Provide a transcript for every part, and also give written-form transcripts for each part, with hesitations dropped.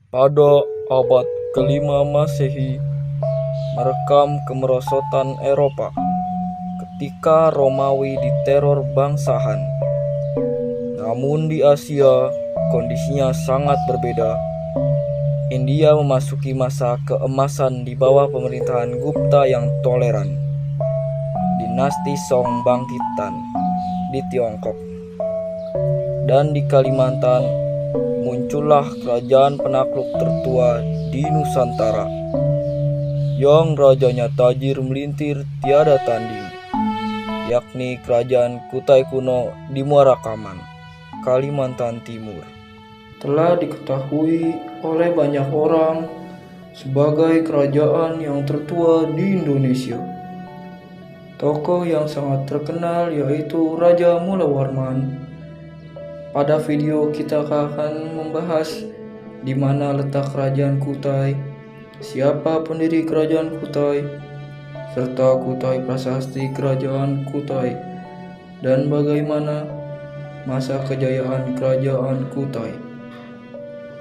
pada abad kelima Masehi merekam kemerosotan Eropa ketika Romawi diteror bangsahan. Namun di Asia kondisinya sangat berbeda. India memasuki masa keemasan di bawah pemerintahan Gupta yang toleran. Dinasti Song bangkitan di Tiongkok. Dan di Kalimantan muncullah kerajaan penakluk tertua di Nusantara yang rajanya tajir melintir tiada tanding, yakni Kerajaan Kutai Kuno di Muara Kaman, Kalimantan Timur. Telah diketahui oleh banyak orang sebagai kerajaan yang tertua di Indonesia. Tokoh yang sangat terkenal yaitu Raja Mula Warman. Pada video kita akan membahas di mana letak Kerajaan Kutai, siapa pendiri Kerajaan Kutai, serta Kutai Prasasti Kerajaan Kutai, dan bagaimana masa kejayaan Kerajaan Kutai.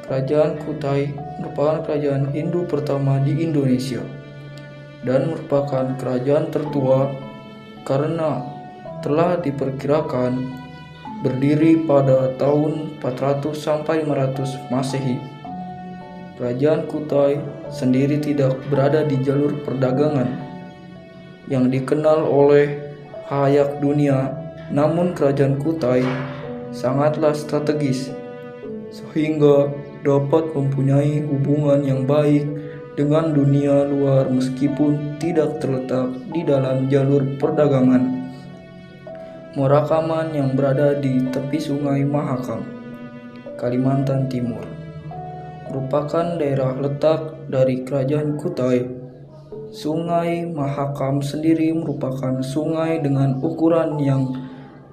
Kerajaan Kutai merupakan kerajaan Hindu pertama di Indonesia dan merupakan kerajaan tertua karena telah diperkirakan berdiri pada tahun 400 sampai 500 Masehi. Kerajaan Kutai sendiri tidak berada di jalur perdagangan yang dikenal oleh khalayak dunia, namun Kerajaan Kutai sangatlah strategis sehingga dapat mempunyai hubungan yang baik dengan dunia luar meskipun tidak terletak di dalam jalur perdagangan. Muara Kaman yang berada di tepi Sungai Mahakam, Kalimantan Timur, merupakan daerah letak dari Kerajaan Kutai. Sungai Mahakam sendiri merupakan sungai dengan ukuran yang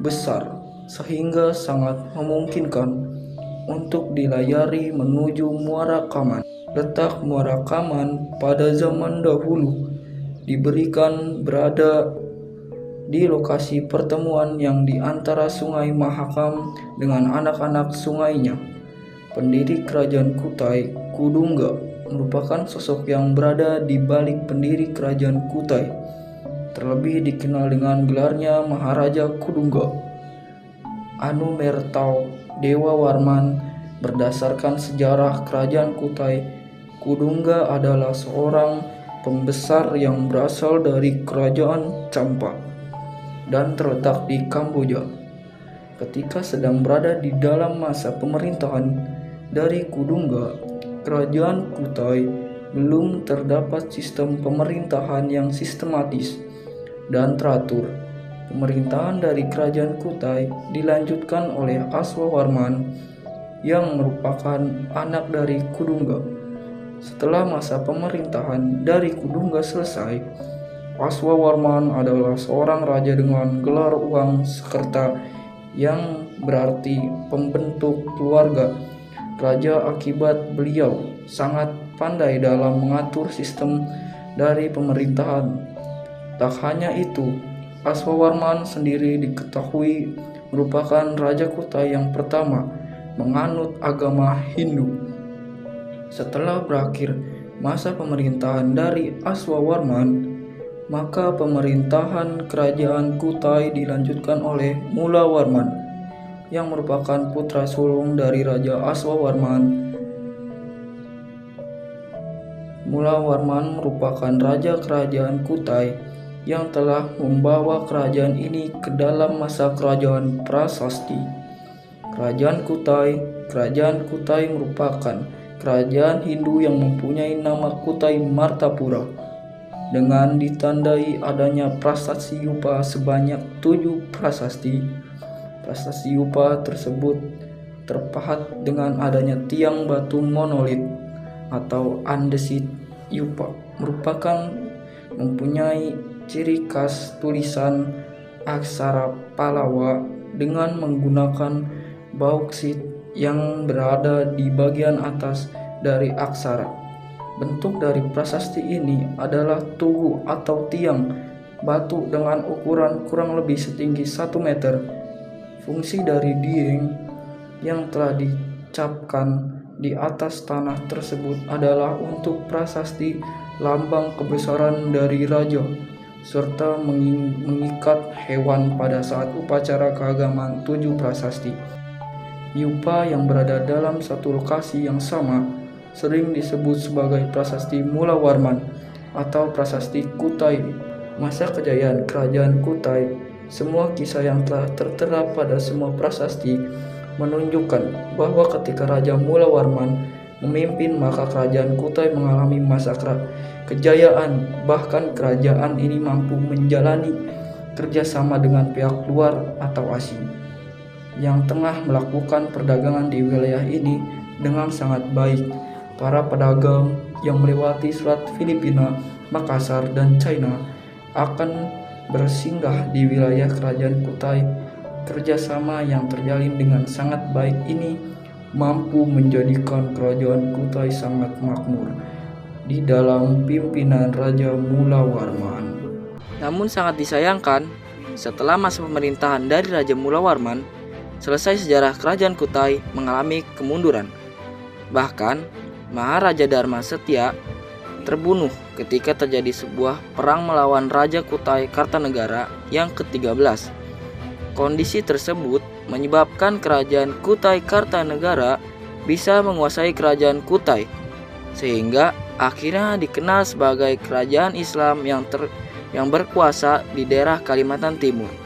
besar sehingga sangat memungkinkan untuk dilayari menuju Muara Kaman. Letak Muara Kaman pada zaman dahulu diberikan berada di lokasi pertemuan yang di antara Sungai Mahakam dengan anak-anak sungainya. Pendiri Kerajaan Kutai, Kudungga, merupakan sosok yang berada di balik pendiri Kerajaan Kutai. Terlebih dikenal dengan gelarnya Maharaja Kudungga. Anumertau Dewa Warman. Berdasarkan sejarah Kerajaan Kutai, Kudungga adalah seorang pembesar yang berasal dari Kerajaan Champa dan terletak di Kamboja. Ketika sedang berada di dalam masa pemerintahan dari Kudungga, Kerajaan Kutai belum terdapat sistem pemerintahan yang sistematis dan teratur. Pemerintahan dari Kerajaan Kutai dilanjutkan oleh Aswawarman yang merupakan anak dari Kudungga. Setelah masa pemerintahan dari Kudungga selesai, Aswawarman adalah seorang raja dengan gelar Wang Sakerta yang berarti pembentuk keluarga raja akibat beliau sangat pandai dalam mengatur sistem dari pemerintahan. Tak hanya itu, Aswawarman sendiri diketahui merupakan Raja Kutai yang pertama menganut agama Hindu. Setelah berakhir masa pemerintahan dari Aswawarman, maka pemerintahan Kerajaan Kutai dilanjutkan oleh Mula Warman yang merupakan putra sulung dari Raja Aswawarman. Mula Warman merupakan raja Kerajaan Kutai yang telah membawa kerajaan ini ke dalam masa Kerajaan Prasasti. Kerajaan Kutai merupakan kerajaan Hindu yang mempunyai nama Kutai Martapura, dengan ditandai adanya prasasti yupa sebanyak 7 prasasti. Prasasti yupa tersebut terpahat dengan adanya tiang batu monolit atau andesit yupa, merupakan mempunyai ciri khas tulisan aksara Palawa dengan menggunakan bauksit yang berada di bagian atas dari aksara. Bentuk dari prasasti ini adalah tugu atau tiang batu dengan ukuran kurang lebih setinggi 1 meter. Fungsi dari dieng yang telah dicapkan di atas tanah tersebut adalah untuk prasasti lambang kebesaran dari raja, serta mengikat hewan pada saat upacara keagamaan 7 prasasti. Yupa yang berada dalam satu lokasi yang sama sering disebut sebagai prasasti Mula Warman atau prasasti Kutai. Masa kejayaan kerajaan Kutai, semua kisah yang telah tertera pada semua prasasti menunjukkan bahwa ketika Raja Mula Warman memimpin, maka kerajaan Kutai mengalami masa kejayaan. Bahkan kerajaan ini mampu menjalani kerjasama dengan pihak luar atau asing yang tengah melakukan perdagangan di wilayah ini dengan sangat baik. Para pedagang yang melewati Selat Filipina, Makassar, dan China akan bersinggah di wilayah kerajaan Kutai. Kerjasama yang terjalin dengan sangat baik ini mampu menjadikan kerajaan Kutai sangat makmur di dalam pimpinan Raja Mula Warman. Namun sangat disayangkan, setelah masa pemerintahan dari Raja Mula Warman, selesai sejarah kerajaan Kutai mengalami kemunduran. Bahkan Maharaja Dharma Setia terbunuh ketika terjadi sebuah perang melawan Raja Kutai Kartanegara yang ke-13. Kondisi tersebut menyebabkan kerajaan Kutai Kartanegara bisa menguasai kerajaan Kutai, sehingga akhirnya dikenal sebagai kerajaan Islam yang berkuasa di daerah Kalimantan Timur.